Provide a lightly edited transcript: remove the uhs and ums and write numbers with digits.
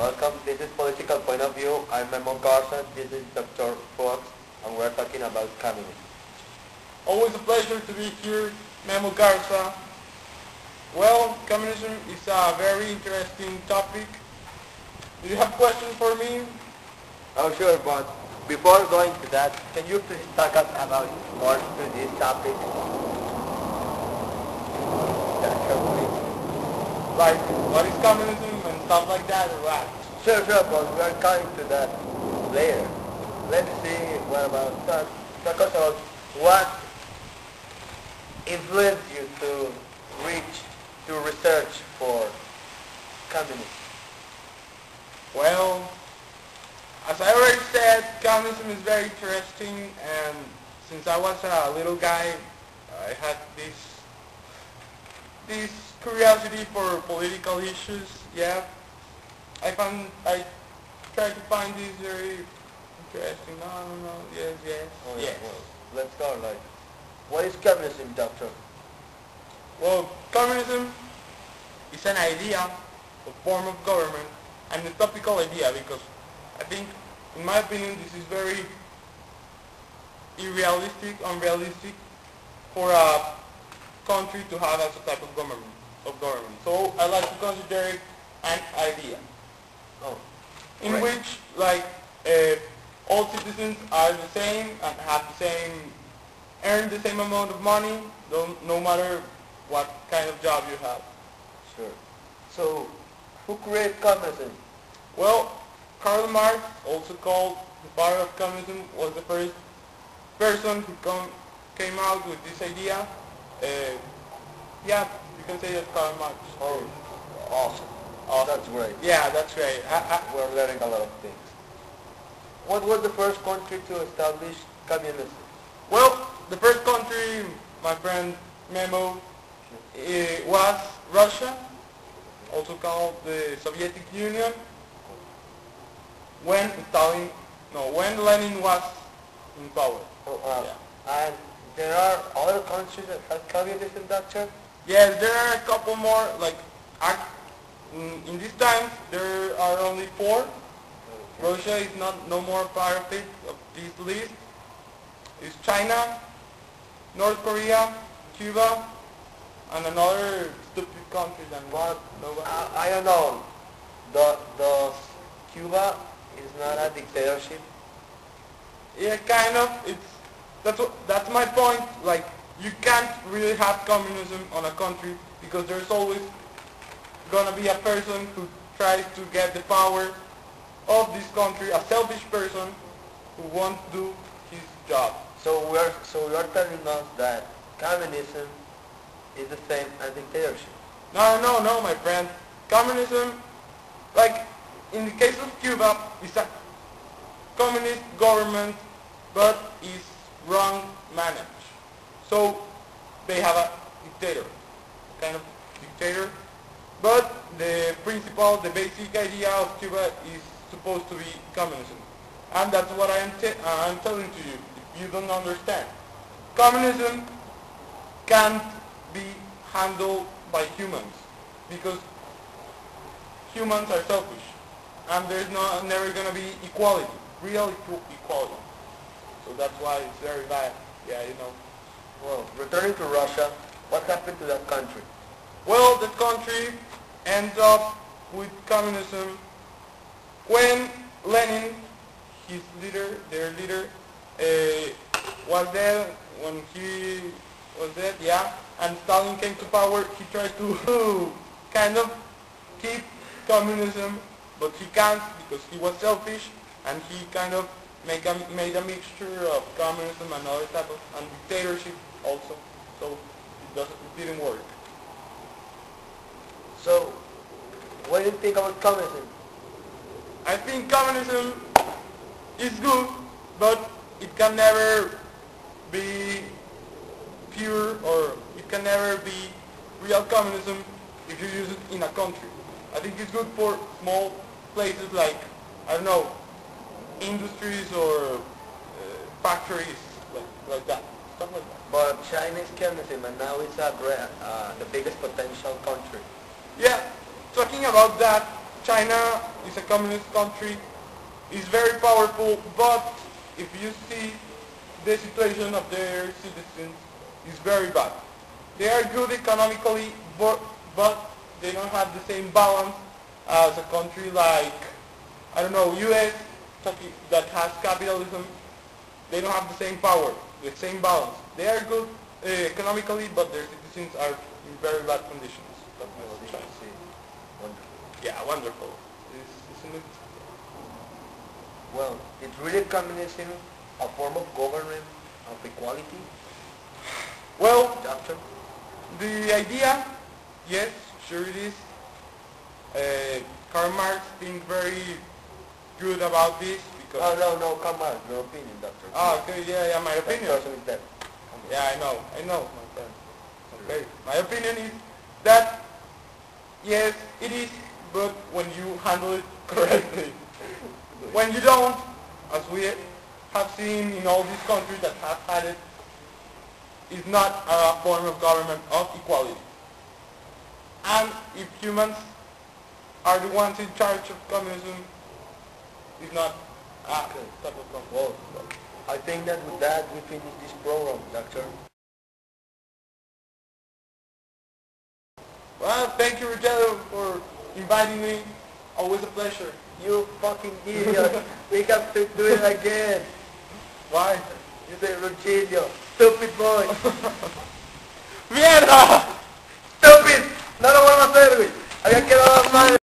Welcome. This is Political Point of View. I'm Memo Garza. This is Dr. Fox, and we're talking about communism. Always a pleasure to be here, Memo Garza. Well, communism is a very interesting topic. Do you have questions for me? Oh, sure, but before going to that, can you please talk us about more to this topic? Like, what is communism and stuff like that, or what? Sure, but we're coming to that later. Let's see what about that. Talk us about what influenced you to research for communism. Well, as I already said, communism is very interesting, and since I was a little guy, I had this curiosity for political issues. Yeah, I tried to find this very interesting. No, yes. Oh, yeah. Well, let's go. Like, what is communism, doctor? Well, communism is an idea, a form of government, and a topical idea, because I think, in my opinion, this is very unrealistic for a country to have as a type of government. So I like to consider it an idea, in right. which all citizens are the same and earn the same amount of money, no matter what kind of job you have. Sure. So, who created communism? Well, Karl Marx, also called the father of communism, was the first person who came out with this idea. Yeah, you can say that Karl Marx. Oh, awesome. That's great. Yeah, that's right. We're learning a lot of things. What was the first country to establish communism? Well, the first country, my friend Memo, was Russia, also called the Soviet Union, when Lenin was in power. And there are other countries that have communism, doctor? Yes, there are a couple more, in these times there are only 4. Russia is no more part of this list. It's China, North Korea, Cuba, and another stupid country than what? I don't know. Does Cuba is not a dictatorship? Yeah, kind of. That's my point. Like, you can't really have communism on a country because there's always gonna be a person who tries to get the power of this country, a selfish person who wants to do his job. So you're telling us that communism is the same as dictatorship? No, my friend. Communism, like in the case of Cuba, is a communist government, but is wrong managed. So they have a dictator, kind of dictator. But the basic idea of Cuba is supposed to be communism. And that's what I'm telling to you, if you don't understand. Communism can't be handled by humans, because humans are selfish. And there's never going to be equality, real equality. So that's why it's very bad. Yeah, you know. Well, returning to Russia, what happened to that country? Well, that country ends up with communism when Lenin, their leader, was dead. When he was dead, yeah, and Stalin came to power, he tried to kind of keep communism, but he can't because he was selfish, and he kind of made a mixture of communism and other type of dictatorship also. So it didn't work. So, what do you think about communism? I think communism is good, but it can never be pure, or it can never be real communism if you use it in a country. I think it's good for small places like, I don't know, industries or factories, like that, stuff like that. But China is communism, and now it's the biggest potential country. Yeah, talking about that, China is a communist country, is very powerful, but if you see the situation of their citizens, is very bad. They are good economically, but they don't have the same balance as a country like, I don't know, US, that has capitalism. They don't have the same power, the same balance. They are good economically, but their citizens are in very bad conditions. Wonderful. Yeah, wonderful. Isn't it? Well, it's really communism a form of government of equality? Well, Doctor? the idea, yes, sure it is. Karl Marx thinks very good about this because... No, come on, your opinion, doctor. Okay, yeah, my opinion. That person is dead. Yeah, I know, my friend. Okay, my opinion is that, yes, it is, but when you handle it correctly. When you don't, as we have seen in all these countries that have had it, is not a form of government of equality. And if humans are the ones in charge of communism, it's not a type of government. Well, I think that with that we finish this program, doctor. Well, thank you, Rogelio, for inviting me. Always a pleasure. You fucking idiot. We have to do it again. Why? You say Rogelio. Stupid boy. ¡Mierda! Stupid. No lo vuelvo a hacer, güey. Había quedado mal.